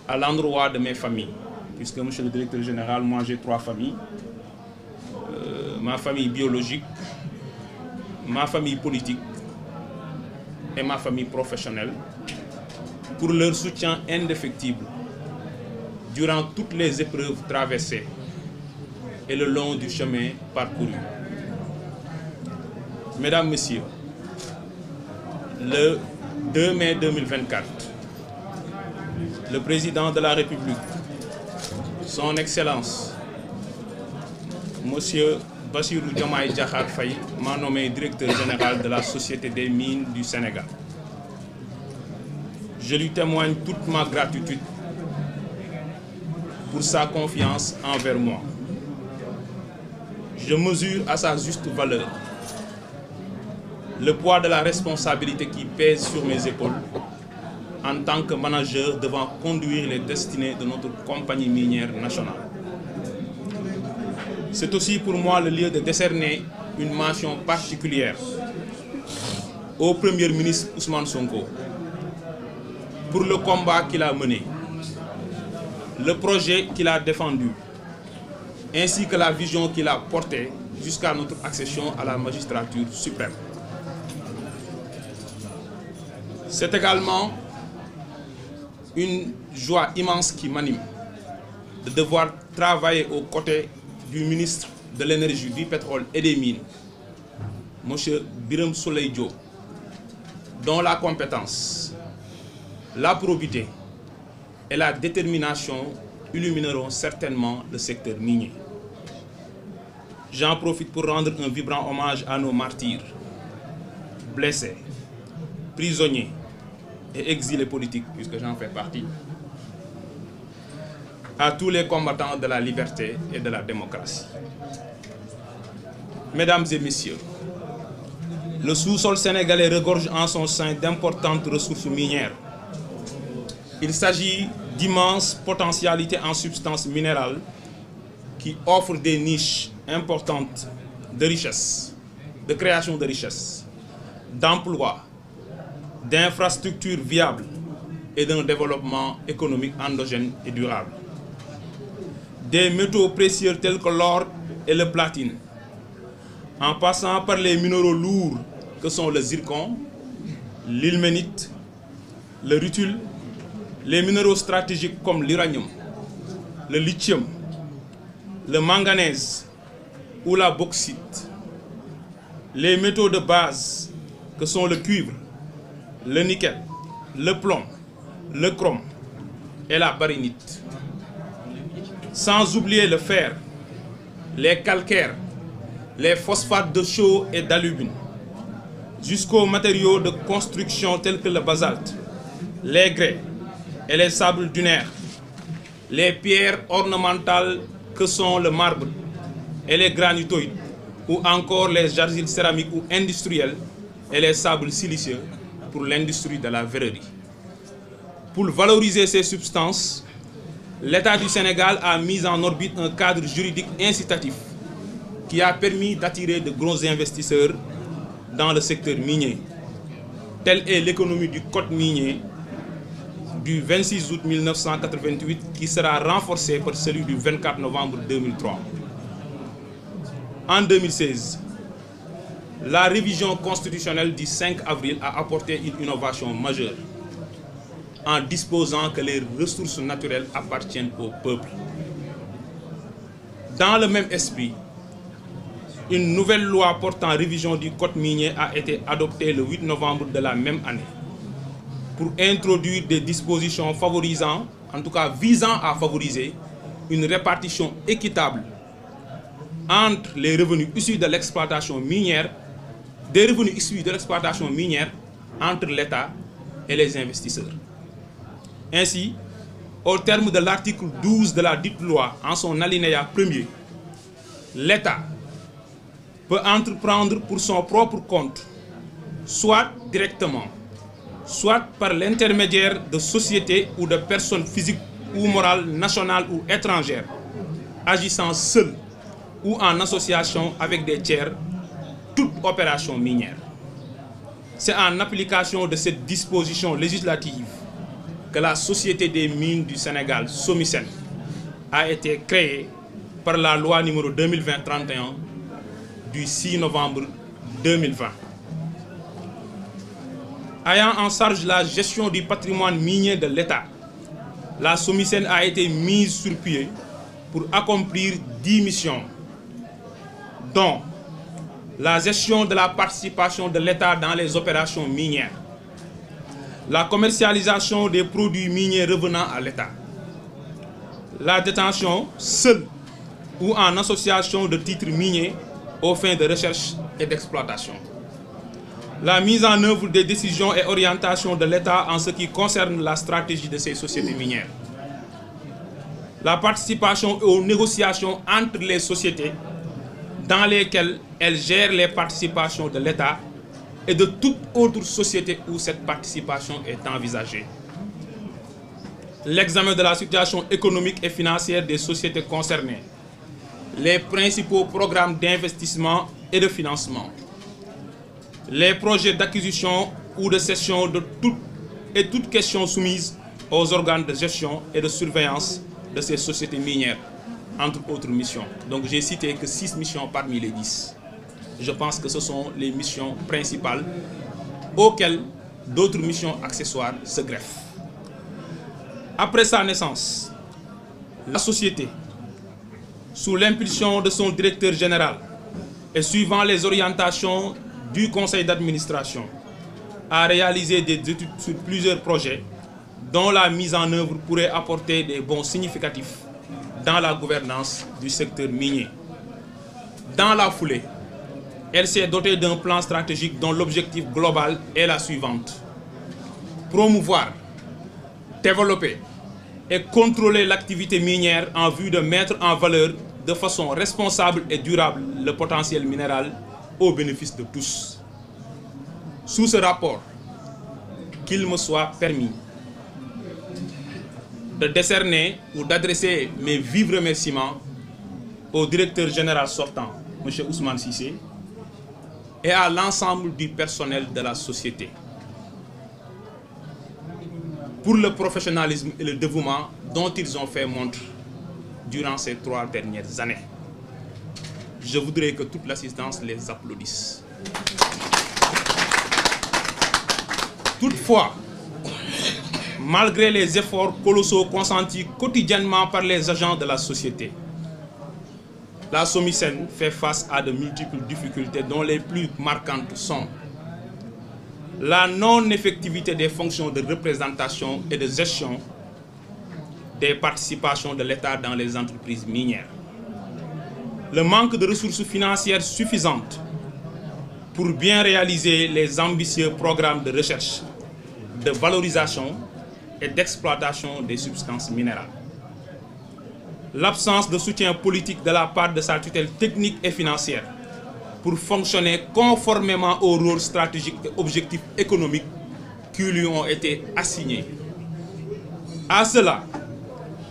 à l'endroit de mes familles, puisque, monsieur le directeur général, moi j'ai 3 familles. Ma famille biologique, ma famille politique et ma famille professionnelle, pour leur soutien indéfectible durant toutes les épreuves traversées et le long du chemin parcouru. Mesdames, Messieurs, le 2 mai 2024, le président de la République, son Excellence, Monsieur Bassirou Diomaye Diakhar Faye, m'a nommé directeur général de la Société des mines du Sénégal. Je lui témoigne toute ma gratitude pour sa confiance envers moi. Je mesure à sa juste valeur le poids de la responsabilité qui pèse sur mes épaules en tant que manager devant conduire les destinées de notre compagnie minière nationale. C'est aussi pour moi le lieu de décerner une mention particulière au Premier ministre Ousmane Sonko pour le combat qu'il a mené, le projet qu'il a défendu, ainsi que la vision qu'il a portée jusqu'à notre accession à la magistrature suprême. C'est également une joie immense qui m'anime de devoir travailler aux côtés du ministre de l'Énergie, du Pétrole et des Mines, M. Birame Souleye Diop, dont la compétence, la probité et la détermination illumineront certainement le secteur minier. J'en profite pour rendre un vibrant hommage à nos martyrs, blessés, prisonniers et exilés politiques, puisque j'en fais partie, à tous les combattants de la liberté et de la démocratie. Mesdames et messieurs, le sous-sol sénégalais regorge en son sein d'importantes ressources minières. Il s'agit d'immenses potentialités en substances minérales qui offrent des niches importantes de richesse, de création de richesse, d'emplois, d'infrastructures viables et d'un développement économique endogène et durable. Des métaux précieux tels que l'or et le platine, en passant par les minéraux lourds que sont le zircon, l'ilménite, le rutile, les minéraux stratégiques comme l'uranium, le lithium, le manganèse ou la bauxite, les métaux de base que sont le cuivre, le nickel, le plomb, le chrome et la baryonite. Sans oublier le fer, les calcaires, les phosphates de chaux et d'alumine, jusqu'aux matériaux de construction tels que le basalte, les grès et les sables dunaires, les pierres ornementales que sont le marbre et les granitoïdes, ou encore les argiles céramiques ou industrielles et les sables siliceux pour l'industrie de la verrerie. Pour valoriser ces substances, l'État du Sénégal a mis en orbite un cadre juridique incitatif qui a permis d'attirer de gros investisseurs dans le secteur minier. Telle est l'économie du code minier du 26 août 1988 qui sera renforcée par celui du 24 novembre 2003. En 2016, la révision constitutionnelle du 5 avril a apporté une innovation majeure en disposant que les ressources naturelles appartiennent au peuple. Dans le même esprit, une nouvelle loi portant révision du code minier a été adoptée le 8 novembre de la même année pour introduire des dispositions favorisant, en tout cas visant à favoriser, une répartition équitable entre les revenus issus de l'exploitation minière, entre l'État et les investisseurs. Ainsi, au terme de l'article 12 de la dite loi, en son alinéa 1er, l'État peut entreprendre pour son propre compte, soit directement, soit par l'intermédiaire de sociétés ou de personnes physiques ou morales nationales ou étrangères, agissant seules ou en association avec des tiers, toute opération minière. C'est en application de cette disposition législative que la Société des mines du Sénégal, SOMISEN, a été créée par la loi numéro 2020-31 du 6 novembre 2020. Ayant en charge la gestion du patrimoine minier de l'État, la SOMISEN a été mise sur pied pour accomplir 10 missions, dont la gestion de la participation de l'État dans les opérations minières, la commercialisation des produits miniers revenant à l'État, la détention seule ou en association de titres miniers aux fins de recherche et d'exploitation, la mise en œuvre des décisions et orientations de l'État en ce qui concerne la stratégie de ces sociétés minières, la participation aux négociations entre les sociétés dans lesquelles elles gèrent les participations de l'État et de toute autre société où cette participation est envisagée, l'examen de la situation économique et financière des sociétés concernées, les principaux programmes d'investissement et de financement, les projets d'acquisition ou de cession de toute question soumise aux organes de gestion et de surveillance de ces sociétés minières, entre autres missions. Donc j'ai cité que 6 missions parmi les 10. Je pense que ce sont les missions principales auxquelles d'autres missions accessoires se greffent. Après sa naissance, la société, sous l'impulsion de son directeur général et suivant les orientations du conseil d'administration, a réalisé des études sur plusieurs projets dont la mise en œuvre pourrait apporter des bons significatifs dans la gouvernance du secteur minier. Dans la foulée, elle s'est dotée d'un plan stratégique dont l'objectif global est la suivante: promouvoir, développer et contrôler l'activité minière en vue de mettre en valeur de façon responsable et durable le potentiel minéral au bénéfice de tous. Sous ce rapport, qu'il me soit permis de décerner ou d'adresser mes vifs remerciements au directeur général sortant, M. Ousmane Cissé, et à l'ensemble du personnel de la société pour le professionnalisme et le dévouement dont ils ont fait montre durant ces 3 dernières années. Je voudrais que toute l'assistance les applaudisse. Toutefois, malgré les efforts colossaux consentis quotidiennement par les agents de la société, la SOMISEN fait face à de multiples difficultés dont les plus marquantes sont la non-effectivité des fonctions de représentation et de gestion des participations de l'État dans les entreprises minières, le manque de ressources financières suffisantes pour bien réaliser les ambitieux programmes de recherche, de valorisation et d'exploitation des substances minérales, l'absence de soutien politique de la part de sa tutelle technique et financière pour fonctionner conformément aux rôles stratégiques et objectifs économiques qui lui ont été assignés. À cela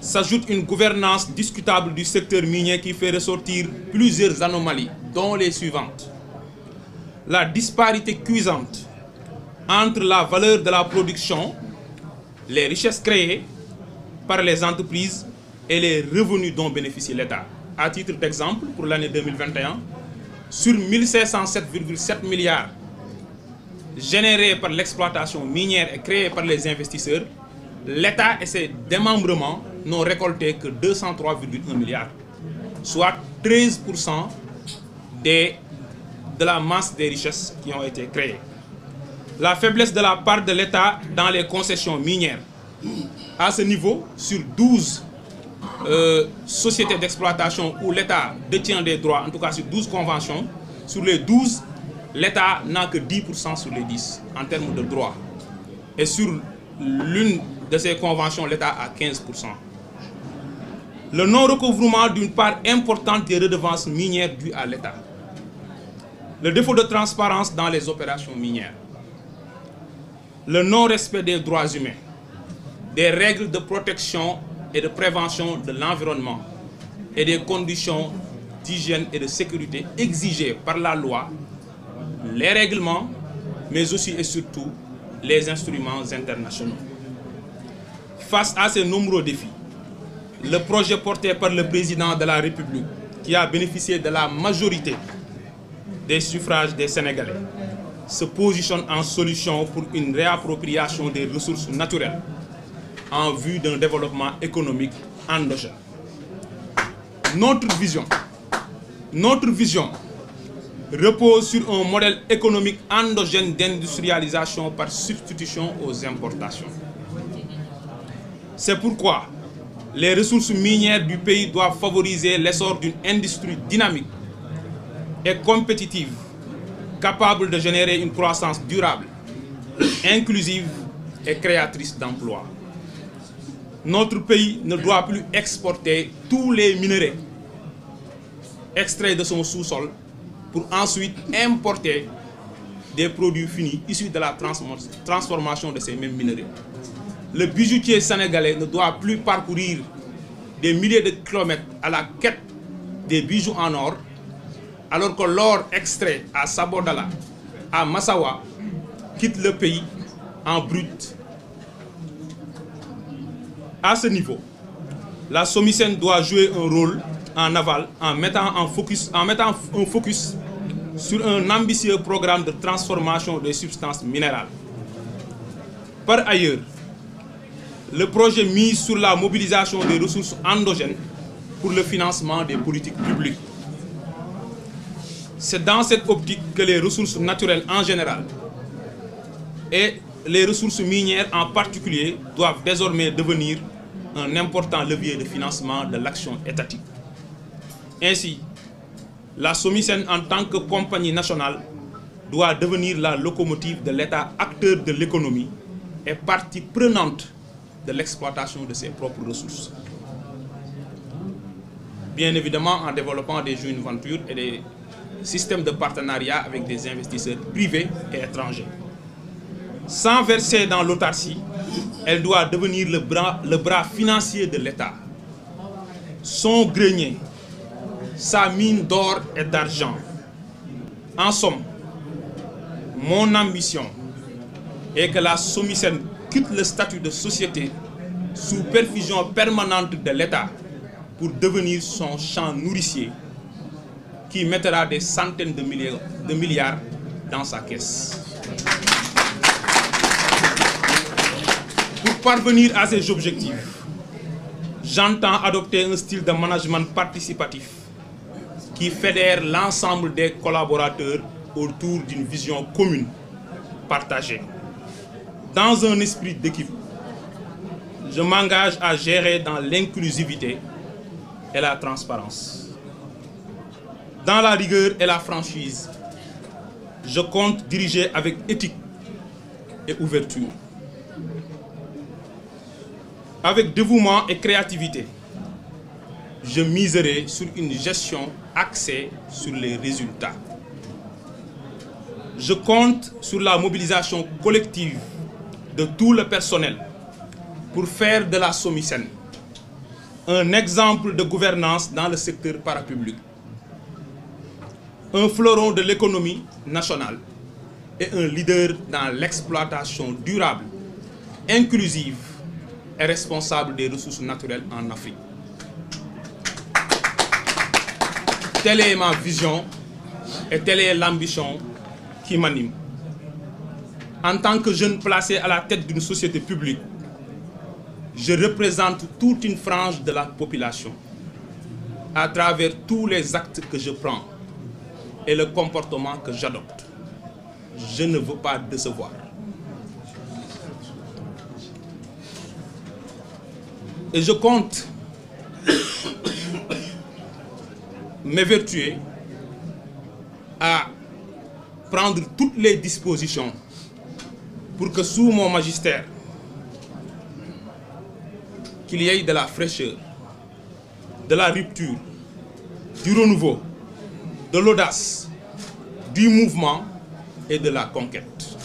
s'ajoute une gouvernance discutable du secteur minier qui fait ressortir plusieurs anomalies, dont les suivantes: la disparité cuisante entre la valeur de la production, les richesses créées par les entreprises et les revenus dont bénéficie l'État. À titre d'exemple, pour l'année 2021, sur 1507,7 milliards générés par l'exploitation minière et créés par les investisseurs, l'État et ses démembrements n'ont récolté que 203,1 milliards, soit 13% de la masse des richesses qui ont été créées. La faiblesse de la part de l'État dans les concessions minières. À ce niveau, sur 12 sociétés d'exploitation où l'État détient des droits, en tout cas sur 12 conventions, sur les 12, l'État n'a que 10% sur les 10 en termes de droits. Et sur l'une de ces conventions, l'État a 15%. Le non-recouvrement d'une part importante des redevances minières dues à l'État. Le défaut de transparence dans les opérations minières. Le non-respect des droits humains, des règles de protection et de prévention de l'environnement et des conditions d'hygiène et de sécurité exigées par la loi, les règlements, mais aussi et surtout les instruments internationaux. Face à ces nombreux défis, le projet porté par le président de la République, qui a bénéficié de la majorité des suffrages des Sénégalais, se positionne en solution pour une réappropriation des ressources naturelles en vue d'un développement économique endogène. Notre vision repose sur un modèle économique endogène d'industrialisation par substitution aux importations. C'est pourquoi les ressources minières du pays doivent favoriser l'essor d'une industrie dynamique et compétitive, capable de générer une croissance durable, inclusive et créatrice d'emplois. Notre pays ne doit plus exporter tous les minerais extraits de son sous-sol pour ensuite importer des produits finis issus de la transformation de ces mêmes minerais. Le bijoutier sénégalais ne doit plus parcourir des milliers de kilomètres à la quête des bijoux en or, alors que l'or extrait à Sabodala, à Massawa, quitte le pays en brut. À ce niveau, la SOMISEN doit jouer un rôle en aval en mettant un focus sur un ambitieux programme de transformation des substances minérales. Par ailleurs, le projet mise sur la mobilisation des ressources endogènes pour le financement des politiques publiques. C'est dans cette optique que les ressources naturelles en général et les ressources minières en particulier doivent désormais devenir un important levier de financement de l'action étatique. Ainsi, la SOMISEN en tant que compagnie nationale doit devenir la locomotive de l'État acteur de l'économie et partie prenante de l'exploitation de ses propres ressources. Bien évidemment en développant des joint ventures et des systèmes de partenariat avec des investisseurs privés et étrangers. Sans verser dans l'autarcie, elle doit devenir le bras financier de l'État. Son grenier, sa mine d'or et d'argent. En somme, mon ambition est que la SOMISEN quitte le statut de société sous perfusion permanente de l'État pour devenir son champ nourricier qui mettra des centaines de milliards dans sa caisse. Pour parvenir à ces objectifs, j'entends adopter un style de management participatif qui fédère l'ensemble des collaborateurs autour d'une vision commune, partagée. Dans un esprit d'équipe, je m'engage à gérer dans l'inclusivité et la transparence. Dans la rigueur et la franchise, je compte diriger avec éthique et ouverture. Avec dévouement et créativité, je miserai sur une gestion axée sur les résultats. Je compte sur la mobilisation collective de tout le personnel pour faire de la SOMISEN un exemple de gouvernance dans le secteur parapublic, un fleuron de l'économie nationale et un leader dans l'exploitation durable, inclusive et responsable des ressources naturelles en Afrique. Telle est ma vision et telle est l'ambition qui m'anime. En tant que jeune placé à la tête d'une société publique, je représente toute une frange de la population à travers tous les actes que je prends et le comportement que j'adopte. Je ne veux pas décevoir. Et je compte m'évertuer à prendre toutes les dispositions pour que sous mon magistère, qu'il y ait de la fraîcheur, de la rupture, du renouveau, de l'audace, du mouvement et de la conquête.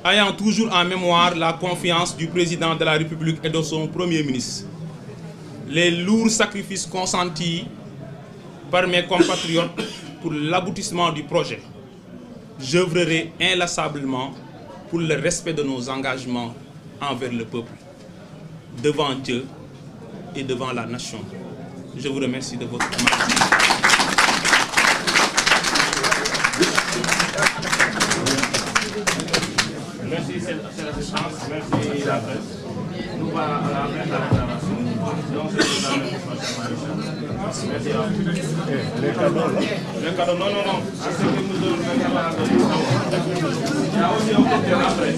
Ayant toujours en mémoire la confiance du président de la République et de son Premier ministre, les lourds sacrifices consentis par mes compatriotes pour l'aboutissement du projet, j'œuvrerai inlassablement pour le respect de nos engagements envers le peuple. devant Dieu et devant la nation. Je vous remercie de votre attention. Merci, c'est l'assistance. Merci, la presse. Nous voilà à la fin de la déclaration. Donc, c'est merci à vous. Les cadeaux, là? Les cadeaux, non. À ce que nous donnons, il y a aussi un côté après.